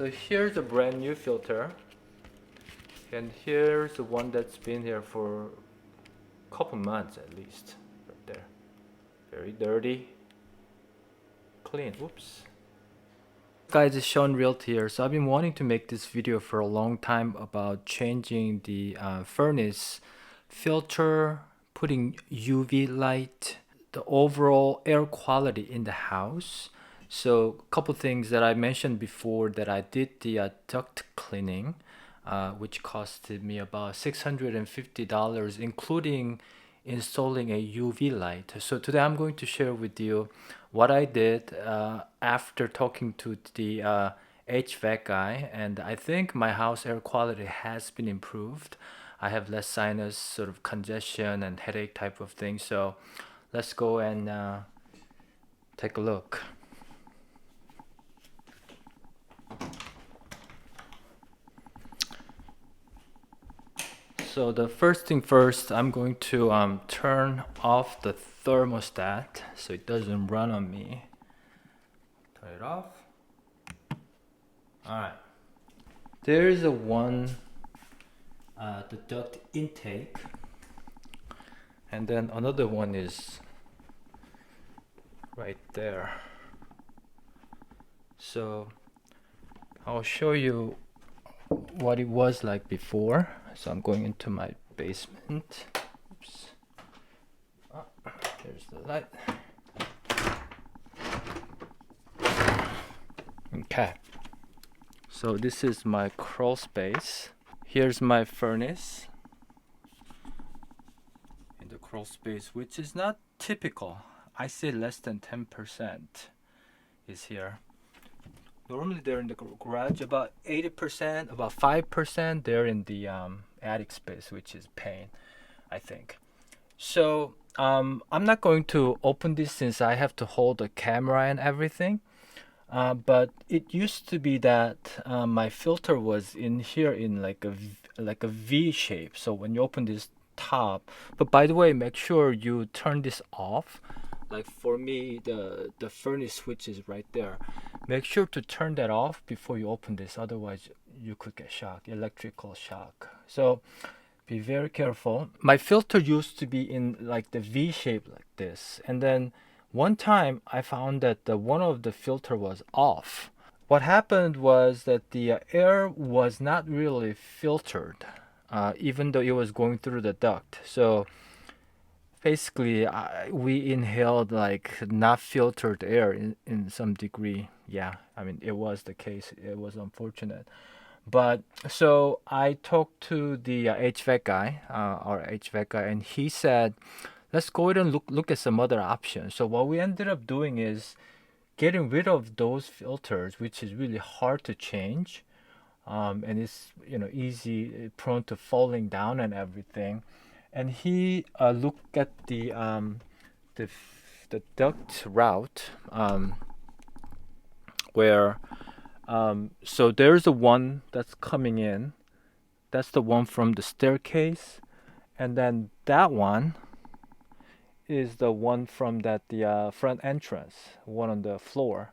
So here's a brand new filter, and here's the one that's been here for a couple months at least. Right there, very dirty, clean. Whoops. Guys, it's Shawn Realtor here. So I've been wanting to make this video for a long time about changing the furnace filter, putting UV light, the overall air quality in the house. So a couple things that I mentioned before, that I did the duct cleaning, which costed me about $650, including installing a UV light. So today I'm going to share with you what I did after talking to the HVAC guy, and I think my house air quality has been improved. I have less sinus sort of congestion and headache type of thing. So let's go and take a look. So the first thing first, I'm going to turn off the thermostat so it doesn't run on me. Turn it off. Alright. There's a one, the duct intake, and then another one is right there. So I'll show you what it was like before. So I'm going into my basement. Oops. Oh, there's the light. Okay. So this is my crawl space. Here's my furnace in the crawl space, which is not typical. I say less than 10% is here. Normally they're in the garage, about 80%, about 5% they're in the attic space, which is pain, I think. So I'm not going to open this since I have to hold the camera and everything. But it used to be that my filter was in here in like a V shape. So when you open this top, but by the way, make sure you turn this off. Like for me, the furnace switch is right there. Make sure to turn that off before you open this, otherwise you could get shock, electrical shock. So be very careful. My filter used to be in like the V shape like this, and then one time I found that one of the filter was off. What happened was that the air was not really filtered, even though it was going through the duct. So basically we inhaled like not filtered air in some degree. Yeah, I mean it was the case. It was unfortunate. But so I talked to the HVAC guy, our HVAC guy, and he said, let's go ahead and look at some other options. So what we ended up doing is getting rid of those filters, which is really hard to change, and it's easy, prone to falling down and everything. And he looked at the duct route, where so there's the one that's coming in. That's the one from the staircase, and then that one is the one from the front entrance, one on the floor.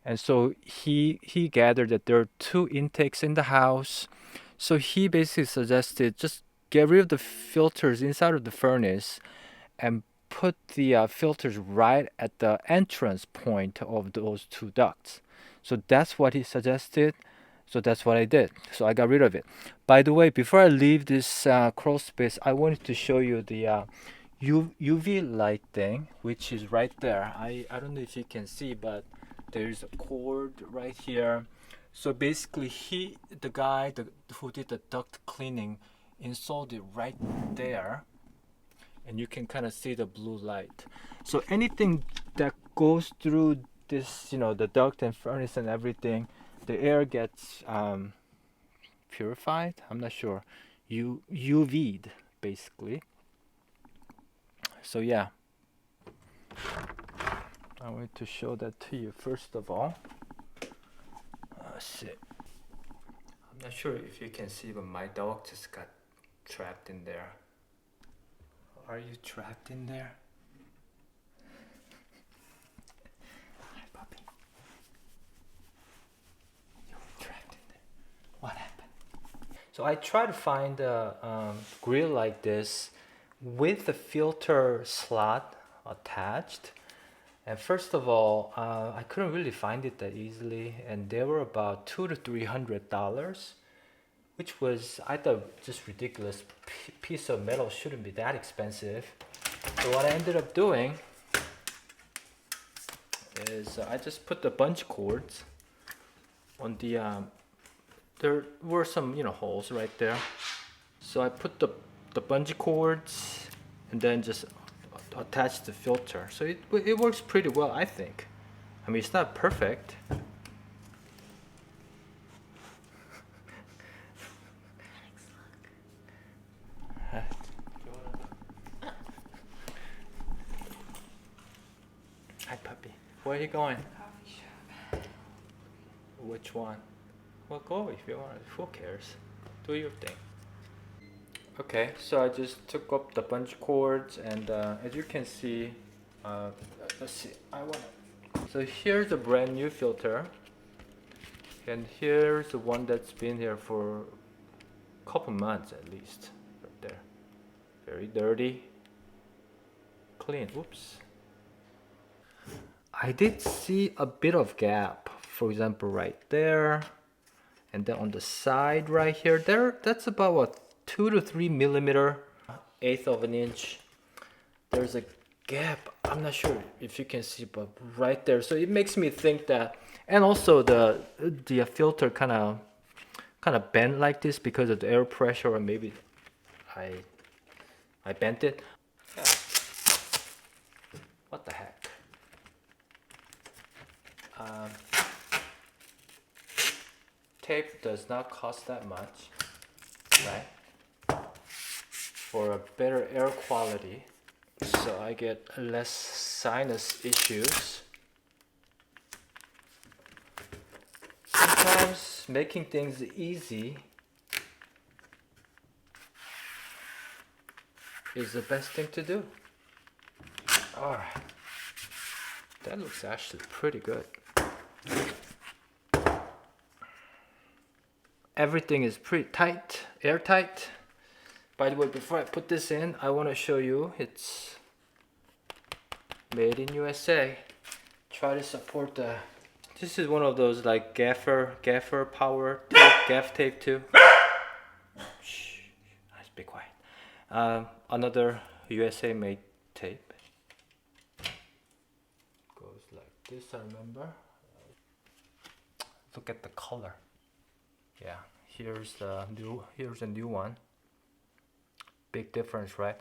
And so he gathered that there are two intakes in the house. So he basically suggested just get rid of the filters inside of the furnace and put the filters right at the entrance point of those two ducts. So that's what he suggested. So that's what I did. So I got rid of it. By the way, before I leave this crawl space, I wanted to show you the UV light thing, which is right there. I don't know if you can see, but there's a cord right here. So basically the guy who did the duct cleaning installed it right there, and you can kind of see the blue light. So anything that goes through this, the duct and furnace and everything, the air gets purified. I'm not sure. UV'd basically. So yeah, I want to show that to you first of all. Let's see. I'm not sure if you can see, but my dog just got trapped in there. Are you trapped in there? Hi, puppy. You're trapped. So I try to find a grill like this with the filter slot attached. And first of all, I couldn't really find it that easily, and they were about $200 to $300, which was, I thought, just ridiculous. Piece of metal shouldn't be that expensive. So what I ended up doing is I just put the bunch cords on the there were some holes right there, so I put the bungee cords and then just attach the filter. So it works pretty well, I think. I mean, it's not perfect. Hi, puppy. Where are you going? Coffee shop. Which one? Well, go if you want. Who cares? Do your thing. Okay, so I just took up the bunch cords, and as you can see, let's see. So here's a brand new filter, and here's the one that's been here for a couple months at least. Right there, very dirty. Clean. Oops. I did see a bit of gap, for example, right there, and then on the side right here, that's about what, 2 to 3 millimeter, eighth of an inch. There's a gap. I'm not sure if you can see, but right there. So it makes me think that, and also the filter kind of bent like this because of the air pressure, or maybe I bent it. Yeah. What the heck? Tape does not cost that much, right? For a better air quality, so I get less sinus issues. Sometimes making things easy is the best thing to do. Alright, that looks actually pretty good. Everything is pretty tight, airtight. By the way, before I put this in, I want to show you it's made in USA. Try to support the. This is one of those like gaffer power tape, gaff tape too. Shh, let's be quiet. Another USA made tape. Goes like this, I remember. Look at the color. Yeah, here's a new one. Big difference, right?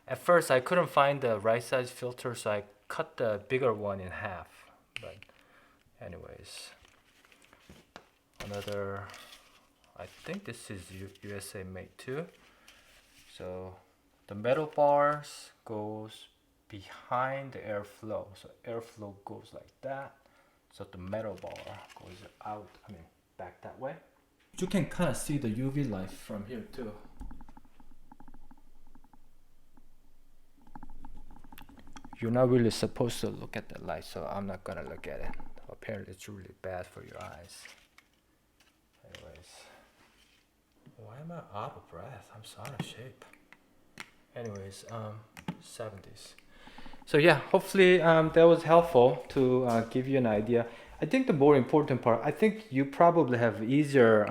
At first I couldn't find the right size filter, so I cut the bigger one in half. But anyways, another, I think this is USA made too. So the metal bars goes behind the airflow, so airflow goes like that, so the metal bar goes out, back that way. You can kind of see the UV light from here too. You're not really supposed to look at the light, so I'm not gonna look at it. Apparently it's really bad for your eyes. Anyways, why am I out of breath? I'm so out of shape. Anyways, 70s. So yeah, hopefully that was helpful to give you an idea. I think the more important part, I think you probably have easier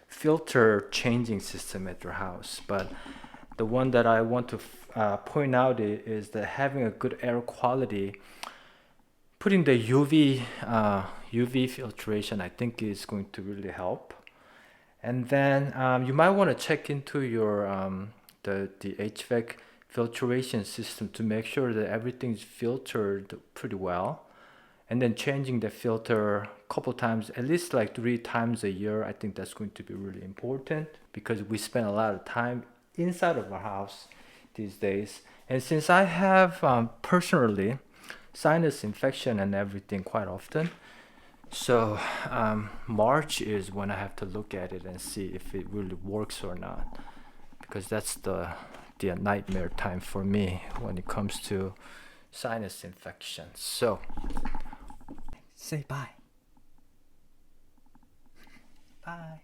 filter changing system at your house, but the one that I want to point out is that having a good air quality, putting the UV filtration, I think is going to really help. And then you might want to check into your the HVAC filtration system to make sure that everything's filtered pretty well. And then changing the filter a couple times, at least like 3 times a year. I think that's going to be really important because we spend a lot of time inside of our house these days. And since I have personally sinus infection and everything quite often, so March is when I have to look at it and see if it really works or not, because that's the nightmare time for me when it comes to sinus infection. So say bye. Bye.